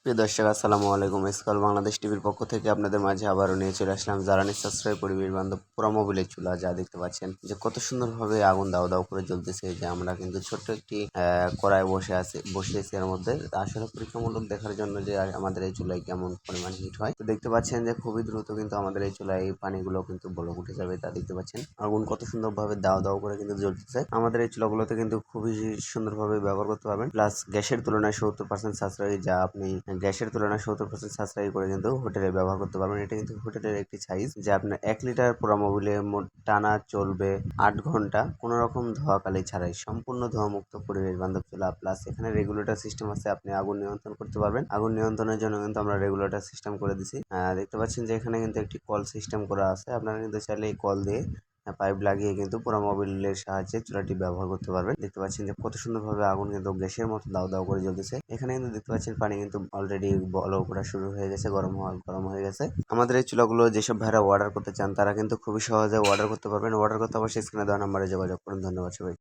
প্রিয় দর্শক আসসালামু আলাইকুম। স্কল বাংলাদেশ টিভির পক্ষ থেকে আপনাদের মাঝে আবারও নিয়ে চলে আসলাম জ্বালানি সাশ্রয় পরিবেশ বান্ধব পোড়া মোবিলের চুলা। যা দেখতে পাচ্ছেন যে কত সুন্দরভাবে আগুন দাও দাও করে জ্বলতেছে। যে আমরা কিন্তু ছোট্ট একটি কড়াই বসিয়েছি এর মধ্যে। আসলে পরীক্ষামূলক দেখার জন্য যে আমাদের এই চুলায় কেমন পরিমাণ হিট হয়। তো দেখতে পাচ্ছেন যে খুবই দ্রুত কিন্তু আমাদের এই চুলায় পানিগুলো কিন্তু বলক উঠে যাবে। তা দেখতে পাচ্ছেন আগুন কত সুন্দরভাবে দাও দাও করে কিন্তু জ্বলতেছে। আমাদের এই চুলাগুলোতে কিন্তু খুবই সুন্দরভাবে ব্যবহার করতে পারবেন। প্লাস গ্যাসের তুলনায় 70% সাশ্রয়ী, যা আপনি গ্যাসের তুলনায় 70% সাশ্রয়ী করে কিন্তু হোটেলে ব্যবহার করতে পারবেন। এটা কিন্তু হোটেলের একটি সাইজ, যে আপনার 1 লিটার পোড়া মোবিলে টানা চলবে 8 ঘন্টা কোনো রকম ধোয়াকালি ছাড়াই। সম্পূর্ণ ধোঁয়ামুক্ত পরিবেশ বান্ধব চুলা। প্লাস এখানে রেগুলেটর সিস্টেম আছে, আপনি আগুন নিয়ন্ত্রণ করতে পারবেন। আগুন নিয়ন্ত্রণের জন্য কিন্তু আমরা রেগুলেটর সিস্টেম করে দিছি। দেখতে পাচ্ছেন যে এখানে কিন্তু একটি কল সিস্টেম করা আছে। আপনারা কিন্তু চাইলে এই কল দিয়ে পাইপ লাগিয়ে কিন্তু পোড়া মোবিলের সাহায্যে চুলাটি ব্যবহার করতে পারবেন। দেখতে পাচ্ছেন যে কত সুন্দরভাবে আগুন কিন্তু গ্যাসের মতো দাও দাও করে জ্বলতেছে। এখানে কিন্তু দেখতে পাচ্ছেন পানি কিন্তু অলরেডি বলক ওঠা শুরু হয়ে গেছে, গরম হয়ে গেছে। আমাদের এই চুলাগুলো যেসব ভাইরা অর্ডার করতে চান তারা কিন্তু খুবই সহজে অর্ডার করতে পারবেন। অর্ডার করতে অবশ্যই স্ক্রিনে দেওয়া নাম্বারে যোগাযোগ করুন। ধন্যবাদ সবাই।